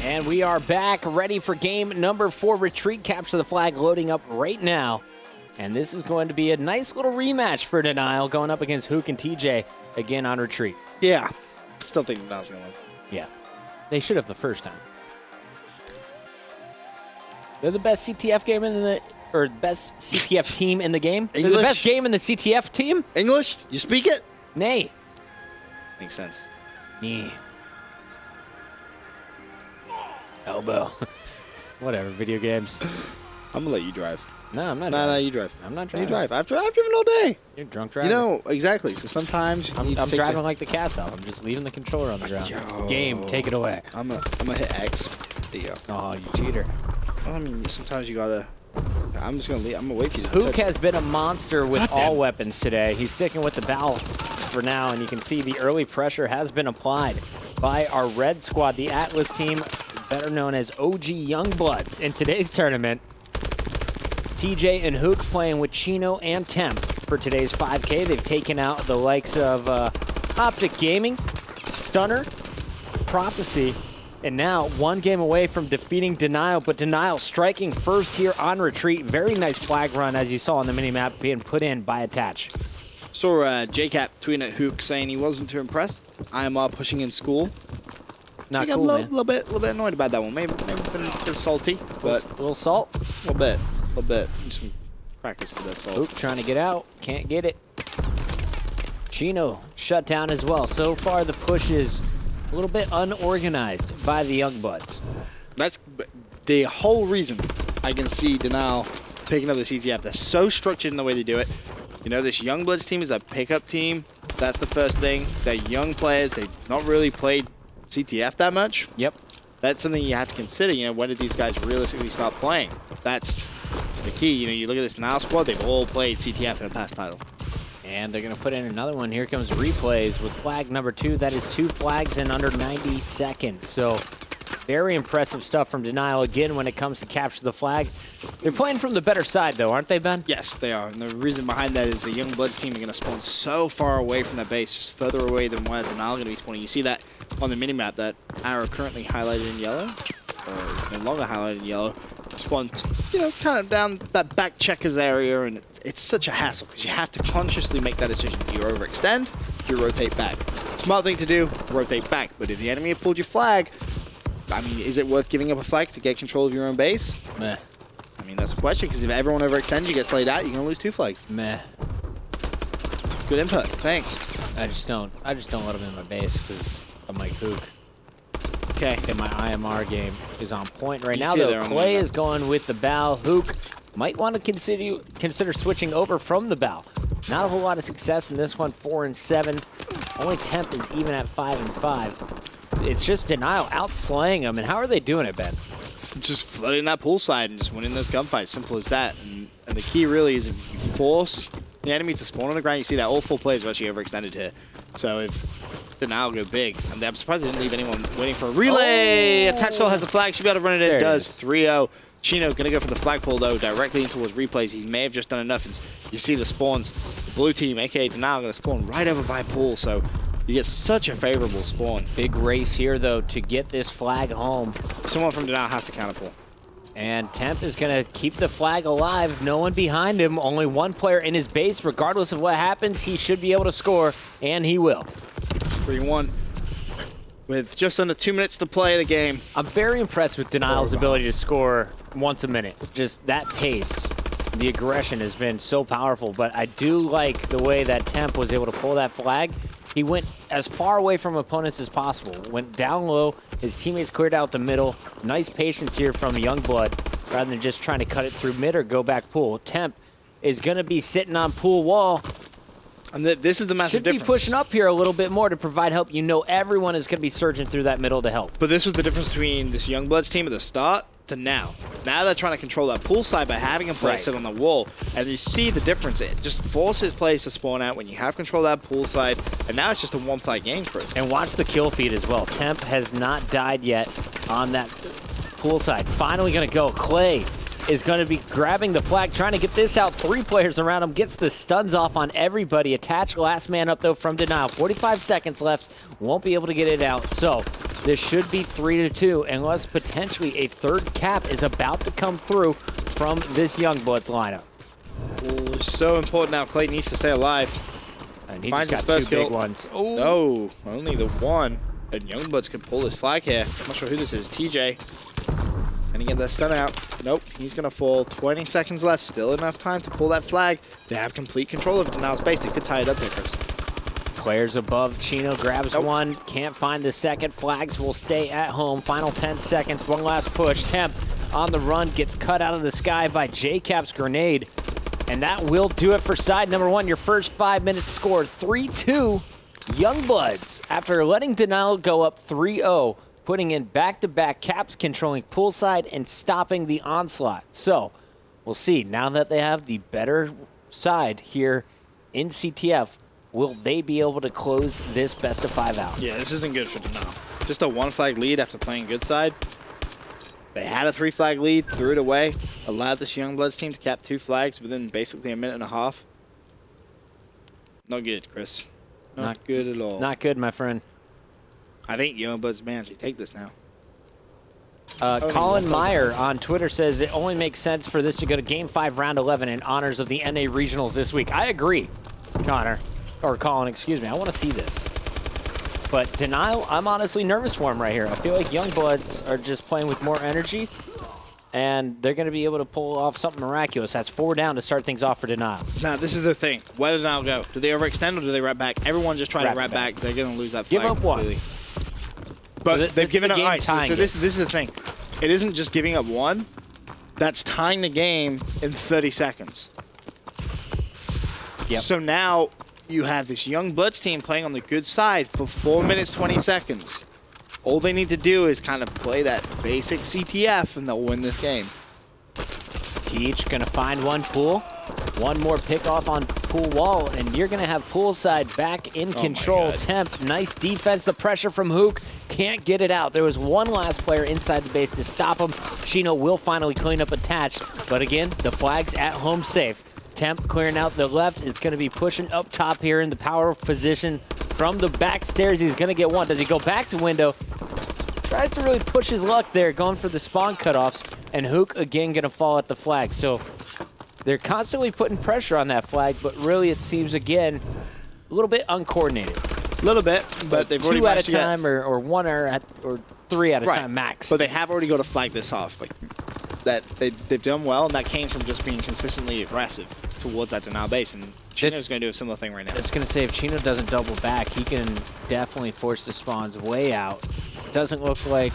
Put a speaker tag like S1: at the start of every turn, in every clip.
S1: And we are back, ready for game number 4. Retreat, capture the flag, loading up right now. And this is going to be a nice little rematch for Denial, going up against Hook and TJ again on Retreat.
S2: Yeah. Still think Denial's going to win.
S1: Yeah. They should have the first time. They're the best CTF game in the, or best CTF team in the game.
S2: English?
S1: They're the best game in the CTF team?
S2: English? You speak it?
S1: Nay.
S2: Makes sense.
S1: Nee. Elbow. Whatever, video games.
S2: I'm going to let you drive.
S1: No, I'm not
S2: No,
S1: driving.
S2: no, you drive.
S1: I'm not driving.
S2: You drive. I've driven all day.
S1: You're drunk driving.
S2: You know, exactly. So sometimes
S1: I'm driving like the cast off. I'm just leaving the controller on the ground.
S2: Yo.
S1: Game, take it away.
S2: I'm gonna hit X. There you go.
S1: Oh, you cheater.
S2: Well, I mean, sometimes you gotta. I'm just gonna leave. I'm gonna wait for you to
S1: Hook
S2: touch
S1: has been a monster with
S2: Goddamn.
S1: all weapons today. He's sticking with the bow for now, and you can see the early pressure has been applied by our red squad, the Atlas team, better known as OG Young Bloods. In today's tournament, TJ and Hook playing with Chino and Temp for today's 5K. They've taken out the likes of Optic Gaming, Stunner, Prophecy, and now one game away from defeating Denial, but Denial striking first here on Retreat. Very nice flag run, as you saw on the minimap, being put in by Attach.
S2: Saw JCap tweeting at Hook saying he wasn't too impressed. IMR pushing in school.
S1: Not
S2: I'm
S1: cool,
S2: a
S1: man.
S2: little bit annoyed about that one. Maybe been a bit salty, but
S1: A little salt.
S2: a little bit. Just some practice for that salt.
S1: Hook trying to get out. Can't get it. Chino shut down as well. So far, the push is a little bit unorganized by the Young Bloods.
S2: That's the whole reason I can see Denial picking up the CTF. They're so structured in the way they do it. You know, this Young Bloods team is a pickup team. That's the first thing. They're young players. They've not really played CTF that much.
S1: Yep.
S2: That's something you have to consider. You know, when did these guys realistically start playing? That's the key. You know, you look at this Denial squad, they've all played CTF in a past title.
S1: And they're going to put in another one. Here comes replays with flag number 2. That is 2 flags in under 90 seconds. So very impressive stuff from Denial again when it comes to capture the flag. They're playing from the better side, though, aren't they, Ben?
S2: Yes, they are. And the reason behind that is the Young Bloods team are going to spawn so far away from their base, just further away than where Denial are going to be spawning. You see that on the minimap, that arrow currently highlighted in yellow, or no longer highlighted in yellow, spawns, you know, kind of down that back checkers area, and it's such a hassle because you have to consciously make that decision. Do you overextend? Do you rotate back? Smart thing to do, rotate back. But if the enemy have pulled your flag, I mean, is it worth giving up a flag to get control of your own base?
S1: Meh.
S2: I mean, that's the question, because if everyone overextends, you get slayed out, you're going to lose 2 flags.
S1: Meh.
S2: Good input. Thanks.
S1: I just don't let him in my base because I'm like Hook.
S2: Okay.
S1: And my IMR game is on point right
S2: You
S1: now,
S2: see it
S1: though.
S2: there on the
S1: Clay
S2: minimap.
S1: is going with the bow. Hook might want to consider switching over from the bow. Not a whole lot of success in this one, 4 and 7. Only Temp is even at 5 and 5. It's just Denial outslaying them. And how are they doing it, Ben?
S2: Just flooding that pool side and just winning those gunfights. Simple as that. And the key really is if you force the enemy to spawn on the ground, you see that all 4 players are actually overextended here. So if Denial go big, and I'm surprised they didn't leave anyone waiting for a relay.
S1: Oh.
S2: Attach still has the flag. Should be able to run it in.
S1: There it
S2: Does.
S1: is.
S2: 3-0. Chino going to go for the flagpole, though, directly in towards replays. He may have just done enough. And you see the spawns. The blue team, a.k.a. Denial, going to spawn right over by pool. So you get such a favorable spawn.
S1: Big race here, though, to get this flag home.
S2: Someone from Denial has to counterpull.
S1: And Temp is going to keep the flag alive. No one behind him. Only one player in his base. Regardless of what happens, he should be able to score, and he will.
S2: 3-1. With just under 2 minutes to play the game.
S1: I'm very impressed with Denial's ability to score once a minute. Just that pace, the aggression has been so powerful. But I do like the way that Temp was able to pull that flag. He went as far away from opponents as possible. Went down low. His teammates cleared out the middle. Nice patience here from Youngblood, rather than just trying to cut it through mid or go back pool. Temp is going to be sitting on pool wall.
S2: And this is the massive difference.
S1: Should be pushing up here a little bit more to provide help. You know everyone is going to be surging through that middle to help.
S2: But this was the difference between this Youngbloods team at the start to now. Now they're trying to control that pool side by having a player sit on the wall. And you see the difference. It just forces players to spawn out when you have control of that pool side. And now it's just a one-fight game for us.
S1: And watch the kill feed as well. Temp has not died yet on that pool side. Finally going to go. Clay is going to be grabbing the flag, trying to get this out. 3 players around him, gets the stuns off on everybody. Attach last man up, though, from Denial. 45 seconds left. Won't be able to get it out. So this should be 3-2, unless potentially a third cap is about to come through from this Youngbloods lineup.
S2: Well, it's so important now. Clay needs to stay alive.
S1: And he
S2: Finds
S1: just
S2: his
S1: got
S2: first
S1: two big
S2: kill.
S1: ones.
S2: No, only the one. And Youngbloods could pull this flag here. I'm not sure who this is. TJ. Can he get that stun out? Nope, he's going to fall. 20 seconds left. Still enough time to pull that flag. They have complete control of Denial's base. They could tie it up here, Chris.
S1: Players above. Chino grabs one. Can't find the second. Flags will stay at home. Final 10 seconds. One last push. Temp on the run. Gets cut out of the sky by JCap's grenade. And that will do it for side number one. Your first 5 minutes score, 3-2 Youngbloods. After letting Denial go up 3-0, putting in back-to-back caps, controlling poolside and stopping the onslaught. So we'll see. Now that they have the better side here in CTF, will they be able to close this best of 5 out?
S2: Yeah, this isn't good for Denial. Just a 1 flag lead after playing good side. They had a 3 flag lead, threw it away, allowed this Youngbloods team to cap 2 flags within basically a minute and a half. Not good, Chris. Not good at all.
S1: Not good, my friend.
S2: I think Youngbloods managed to take this now.
S1: Colin Meyer on Twitter says it only makes sense for this to go to Game 5, Round 11 in honors of the NA Regionals this week. I agree, Connor. Or Colin, excuse me. I want to see this. But Denial, I'm honestly nervous for him right here. I feel like Youngbloods are just playing with more energy, and they're going to be able to pull off something miraculous. That's 4 down to start things off for Denial.
S2: Now, this is the thing. Where did Denial go? Do they overextend or do they wrap back? Everyone just try to wrap back. They're going to lose that flag.
S1: Give up one.
S2: But
S1: So
S2: they've given up ice. So
S1: this
S2: this is the thing. It isn't just giving up one. That's tying the game in 30 seconds.
S1: Yep.
S2: So now you have this Youngbloods team playing on the good side for 4 minutes, 20 seconds. All they need to do is kind of play that basic CTF, and they'll win this game.
S1: Teach going to find one pool. One more pick off on pool wall, and you're going to have poolside back in control. Temp, nice defense. The pressure from Hook can't get it out. There was one last player inside the base to stop him. Chino will finally clean up attached, but again, the flag's at home safe. Temp clearing out the left. It's going to be pushing up top here in the power position. From the back stairs, he's going to get one. Does he go back to window? Tries to really push his luck there, going for the spawn cutoffs. And Hook again going to fall at the flag. So they're constantly putting pressure on that flag, but really it seems again a little bit uncoordinated.
S2: A little bit, but they've already
S1: 2 at a time or 1 or 3 at a time max.
S2: But they have already got a flag this half. Like that, they've done well, and that came from just being consistently aggressive towards that Denial base. And Chino's going to do a similar thing right now.
S1: I was going to say, if Chino doesn't double back, he can definitely force the spawns way out. It doesn't look like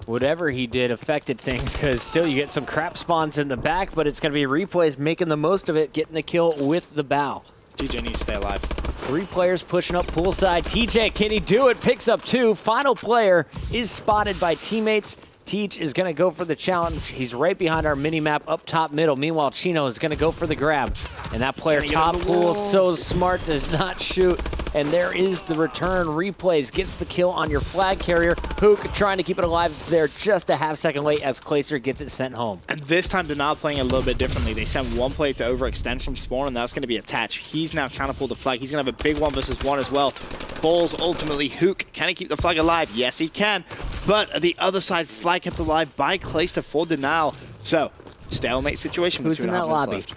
S1: whatever he did affected things, because still you get some crap spawns in the back, but it's going to be replays making the most of it, getting the kill with the bow.
S2: TJ needs to stay alive.
S1: 3 players pushing up poolside. TJ, can he do it? Picks up 2. Final player is spotted by teammates. Teach is going to go for the challenge. He's right behind our mini-map up top middle. Meanwhile, Chino is going to go for the grab. And that player top pool, so smart, does not shoot. And there is the return. Replays gets the kill on your flag carrier. Hook trying to keep it alive there just a half-second late as Clayster gets it sent home.
S2: And this time, Denial playing a little bit differently. They sent one player to overextend from spawn, and that's going to be attached. He's now counterpulled the flag. He's going to have a big 1v1 as well. Falls ultimately. Hook, can he keep the flag alive? Yes, he can. But at the other side, flag kept alive by Clayster for Denial. So, stalemate situation.
S1: Who's in that lobby?
S2: Left.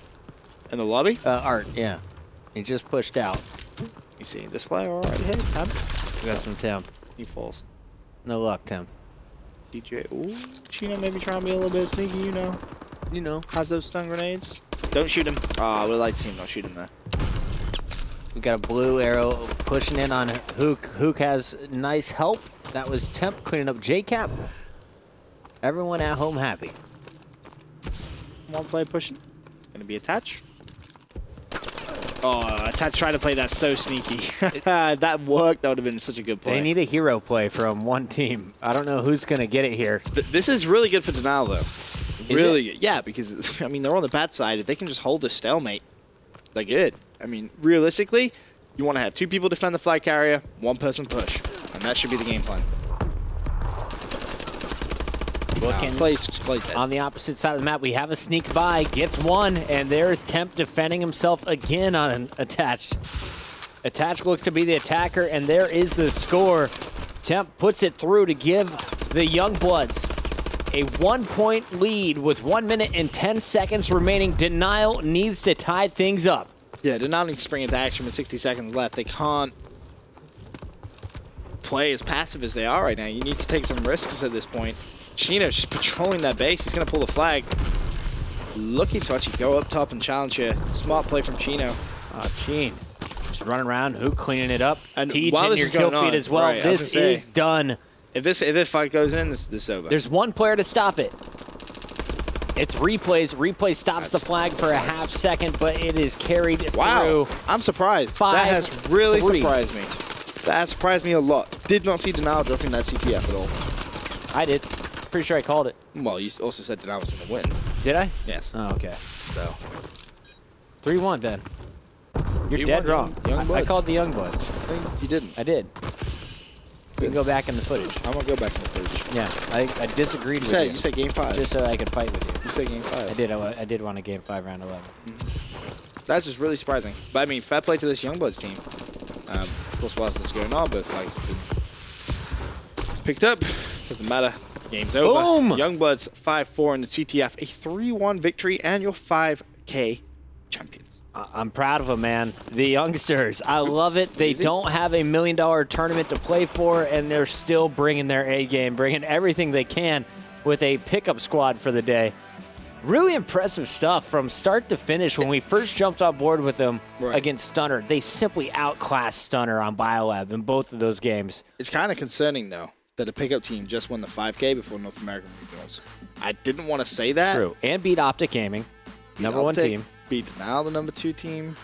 S2: In the lobby?
S1: Art, yeah. He just pushed out.
S2: You see this player already hit? Temp?
S1: We got some Temp.
S2: He falls.
S1: No luck, Temp.
S2: DJ, ooh, Chino maybe trying to be a little bit sneaky, you know.
S1: You know.
S2: Has those stun grenades. Don't shoot him. Oh, I would like to see him not shoot him there.
S1: We got a blue arrow pushing in on Hook. Hook has nice help. That was Temp cleaning up JCap. Everyone at home happy.
S2: One play pushing. Gonna be attached. Oh, Attach tried to play that so sneaky. That worked. That would have been such a good play.
S1: They need a hero play from one team. I don't know who's going to get it here.
S2: This is really good for Denial, though. Really good. Yeah, because, I mean, they're on the bad side. If they can just hold this stalemate, they're good. I mean, realistically, you want to have 2 people defend the flag carrier, 1 person push. And that should be the game plan.
S1: Looking on the opposite side of the map, we have a sneak by, gets 1, and there's Temp defending himself again on an Attached. Attached looks to be the attacker, and there is the score. Temp puts it through to give the Young Bloods a 1-point lead with 1 minute and 10 seconds remaining. Denial needs to tie things up.
S2: Yeah, Denial needs to spring into action with 60 seconds left. They can't play as passive as they are right now. You need to take some risks at this point. Chino's just patrolling that base. He's going to pull the flag. Looking to actually go up top and challenge here. Smart play from Chino.
S1: Chino just running around, Hook cleaning it up.
S2: And
S1: Teej
S2: while
S1: in
S2: this
S1: your
S2: is
S1: kill
S2: going
S1: feed
S2: on,
S1: as well.
S2: right,
S1: This is done.
S2: If this fight goes in, this is over.
S1: There's one player to stop it. It's Replays. Replay stops the flag for a half second, but it is carried through.
S2: I'm surprised.
S1: 5-3.
S2: That has really surprised me. That has surprised me a lot. Did not see Denial dropping that CTF at all.
S1: I did. Pretty sure I called it.
S2: Well, you also said Denial was going to win.
S1: Did I?
S2: Yes.
S1: Oh, okay.
S2: So
S1: 3-1, Ben. You're dead wrong. I called the Young Bloods.
S2: You didn't.
S1: I did. You can go back in the footage.
S2: I'm going to go back in the footage.
S1: Yeah, I disagreed with you.
S2: You said game 5.
S1: Just so I could fight with you.
S2: You said game 5.
S1: I did. I did want a game 5 round 11.
S2: That's just really surprising. But I mean, fair play to this Young Bloods team. Of course, whilst this is going on, both flags have been picked up. Doesn't matter. Game's over.
S1: Boom!
S2: Young Bloods 5-4 in the CTF. A 3-1 victory and your 5K champions.
S1: I'm proud of them, man. The youngsters. I love it. They don't have a $1 million tournament to play for, and they're still bringing their A game, bringing everything they can with a pickup squad for the day. Really impressive stuff from start to finish. When we first jumped on board with them against Stunner, they simply outclassed Stunner on Biolab in both of those games.
S2: It's kind of concerning, though, that a pickup team just won the 5K before North American Regionals. I didn't want to say that.
S1: True. And beat Optic Gaming, number one team.
S2: Beat Denial, the number 2 team.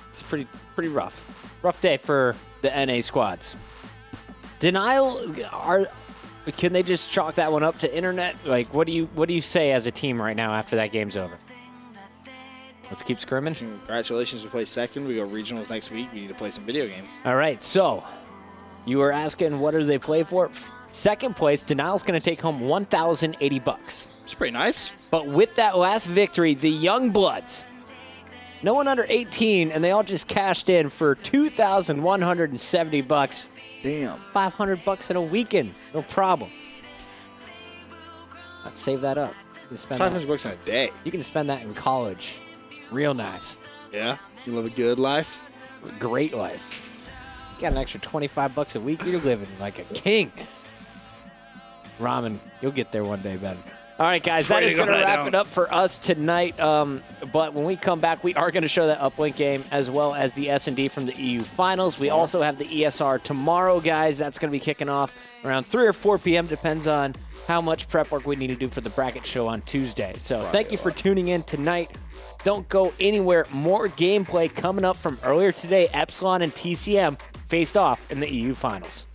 S1: It's pretty rough. Rough day for the NA squads. Denial, can they just chalk that one up to internet? Like, what do you say as a team right now after that game's over? Let's keep scrimming.
S2: Congratulations, we play second. We go regionals next week. We need to play some video games.
S1: All right, so you were asking what do they play for? Second place, Denial's going to take home $1,080. It's
S2: pretty nice.
S1: But with that last victory, the Young Bloods, no one under 18, and they all just cashed in for $2,170.
S2: Damn.
S1: $500 in a weekend, no problem. Let's save that up.
S2: $500 in a day.
S1: You can spend that in college. Real nice.
S2: Yeah? You live a good life?
S1: Great life. You got an extra $25 a week, you're living like a king. Ramen, you'll get there one day, Ben. All right, guys, that is going to wrap it up for us tonight. But when we come back, we are going to show that uplink game as well as the S&D from the EU Finals. We also have the ESR tomorrow, guys. That's going to be kicking off around 3 or 4 p.m. Depends on how much prep work we need to do for the bracket show on Tuesday. So thank you for tuning in tonight. Don't go anywhere. More gameplay coming up from earlier today. Epsilon and TCM faced off in the EU Finals.